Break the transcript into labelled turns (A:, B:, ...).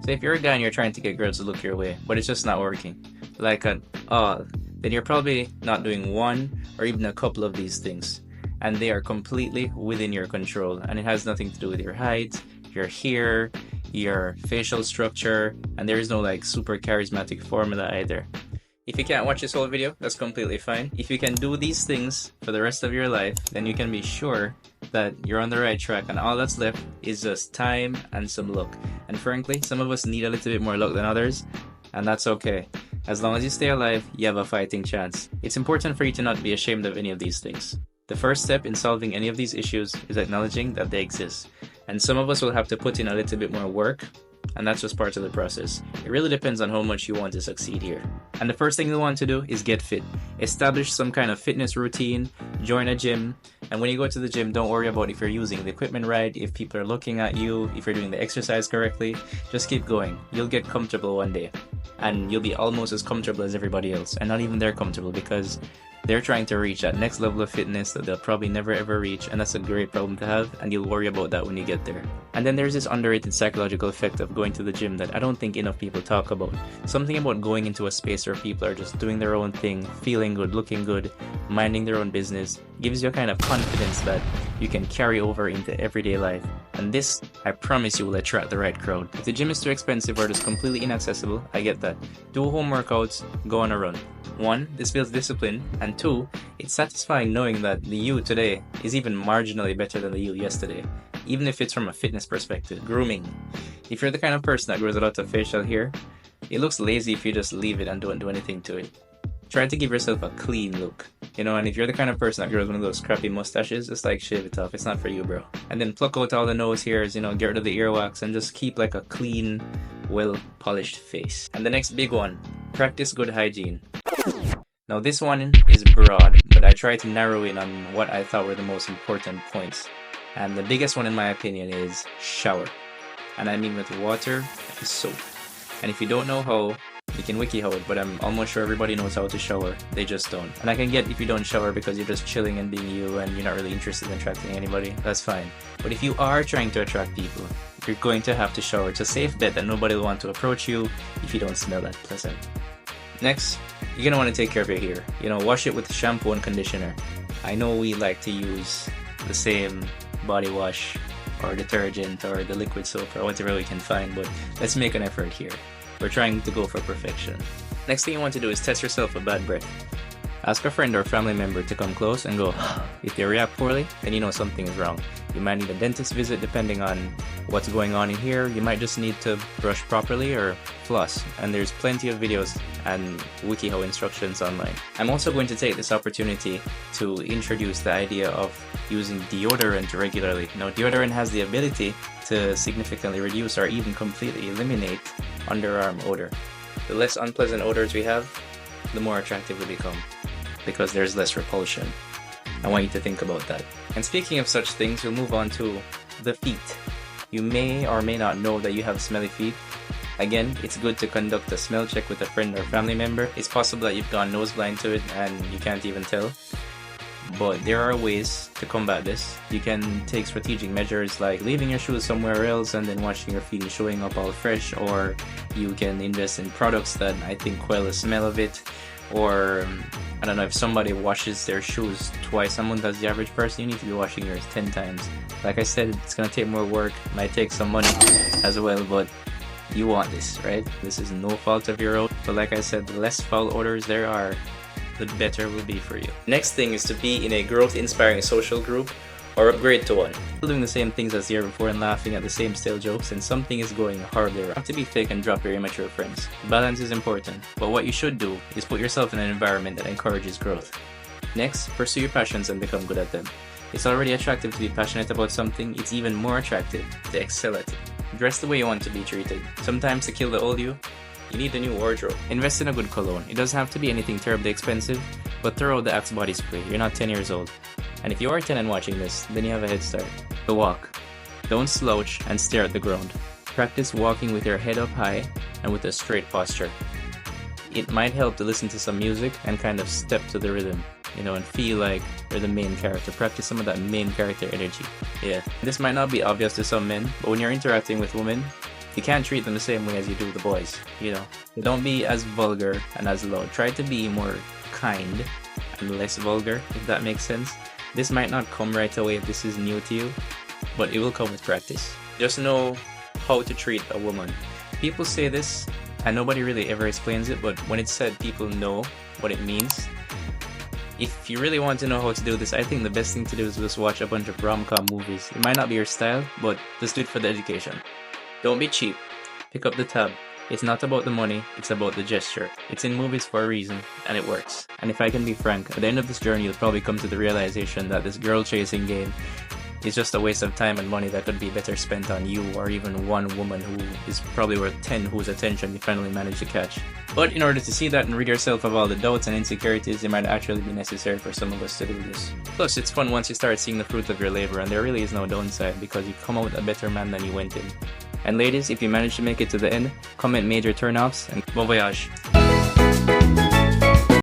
A: So if you're a guy and you're trying to get girls to look your way, but it's just not working, like an all, then you're probably not doing one or even a couple of these things. And they are completely within your control. And it has nothing to do with your height, your hair, your facial structure, and there is no like super charismatic formula either. If you can't watch this whole video, that's completely fine. If you can do these things for the rest of your life, then you can be sure that you're on the right track, and all that's left is just time and some luck. And frankly, some of us need a little bit more luck than others, and that's okay. As long as you stay alive, you have a fighting chance. It's important for you to not be ashamed of any of these things. The first step in solving any of these issues is acknowledging that they exist. And some of us will have to put in a little bit more work, and that's just part of the process. It really depends on how much you want to succeed here. And the first thing you want to do is get fit. Establish some kind of fitness routine, join a gym, and when you go to the gym, don't worry about if you're using the equipment right, if people are looking at you, if you're doing the exercise correctly. Just keep going. You'll get comfortable one day, and you'll be almost as comfortable as everybody else, and not even they're comfortable because they're trying to reach that next level of fitness that they'll probably never ever reach, and that's a great problem to have, and you'll worry about that when you get there. And then there's this underrated psychological effect of going to the gym that I don't think enough people talk about. Something about going into a space where people are just doing their own thing, feeling good, looking good, minding their own business, gives you a kind of confidence that you can carry over into everyday life. And this, I promise you, will attract the right crowd. If the gym is too expensive or just completely inaccessible, I get that. Do home workouts, go on a run. 1, this builds discipline, and 2, it's satisfying knowing that the you today is even marginally better than the you yesterday, even if it's from a fitness perspective. Grooming. If you're the kind of person that grows a lot of facial hair, it looks lazy if you just leave it and don't do anything to it. Try to give yourself a clean look, and if you're the kind of person that grows one of those crappy mustaches, just like shave it off. It's not for you, bro. And then pluck out all the nose hairs, get rid of the earwax, and just keep like a clean, well-polished face. And the next big one, practice good hygiene. Now this one is broad, but I tried to narrow in on what I thought were the most important points. And the biggest one in my opinion is shower. And I mean with water and soap. And if you don't know how, you can wiki how it, but I'm almost sure everybody knows how to shower. They just don't. And I can get if you don't shower because you're just chilling and being you and you're not really interested in attracting anybody, that's fine. But if you are trying to attract people, you're going to have to shower. It's a safe bet that nobody will want to approach you if you don't smell that pleasant. Next, you're going to want to take care of your hair. Wash it with shampoo and conditioner. I know we like to use the same body wash or detergent or the liquid soap or whatever we can find, but let's make an effort here. We're trying to go for perfection. Next thing you want to do is test yourself for bad breath. Ask a friend or family member to come close and go. If they react poorly, then you know something is wrong. You might need a dentist visit depending on what's going on in here. You might just need to brush properly or floss. And there's plenty of videos and WikiHow instructions online. I'm also going to take this opportunity to introduce the idea of using deodorant regularly. Now, deodorant has the ability to significantly reduce or even completely eliminate underarm odor. The less unpleasant odors we have, the more attractive we become, because there's less repulsion. I want you to think about that. And speaking of such things, we'll move on to the feet. You may or may not know that you have smelly feet. Again, it's good to conduct a smell check with a friend or family member. It's possible that you've gone nose blind to it and you can't even tell. But there are ways to combat this. You can take strategic measures like leaving your shoes somewhere else and then washing your feet and showing up all fresh, or you can invest in products that I think quell the smell of it. Or I don't know, if somebody washes their shoes twice a month as the average person, you need to be washing yours 10 times. Like I said, it's gonna take more work, might take some money as well, but you want this, right? This is no fault of your own. But like I said, the less foul odors there are, the better will be for you. Next thing is to be in a growth-inspiring social group or upgrade to one. Doing the same things as the year before and laughing at the same stale jokes, and something is going horribly wrong. Not to be fake and drop your immature friends. Balance is important, but what you should do is put yourself in an environment that encourages growth. Next, pursue your passions and become good at them. It's already attractive to be passionate about something, it's even more attractive to excel at it. Dress the way you want to be treated. Sometimes to kill the old you need a new wardrobe. Invest in a good cologne. It doesn't have to be anything terribly expensive, but throw out the Axe body spray. You're not 10 years old. And if you are 10 and watching this, then you have a head start. The walk. Don't slouch and stare at the ground. Practice walking with your head up high and with a straight posture. It might help to listen to some music and kind of step to the rhythm, and feel like you're the main character. Practice some of that main character energy. Yeah. This might not be obvious to some men, but when you're interacting with women, You can't treat them the same way as you do the boys, you know. Don't be as vulgar and as loud. Try to be more kind and less vulgar, if that makes sense. This might not come right away if this is new to you, but it will come with practice. Just know how to treat a woman. People say this, and nobody really ever explains it, but when it's said, people know what it means. If you really want to know how to do this, I think the best thing to do is just watch a bunch of rom-com movies. It might not be your style, but just do it for the education. Don't be cheap. Pick up the tab. It's not about the money, it's about the gesture. It's in movies for a reason, and it works. And if I can be frank, at the end of this journey, you'll probably come to the realization that this girl chasing game is just a waste of time and money that could be better spent on you, or even one woman who is probably worth 10 whose attention you finally managed to catch. But in order to see that and rid yourself of all the doubts and insecurities, it might actually be necessary for some of us to do this. Plus, it's fun once you start seeing the fruit of your labor, and there really is no downside because you come out a better man than you went in. And ladies, if you manage to make it to the end, comment major turn-offs and bon voyage.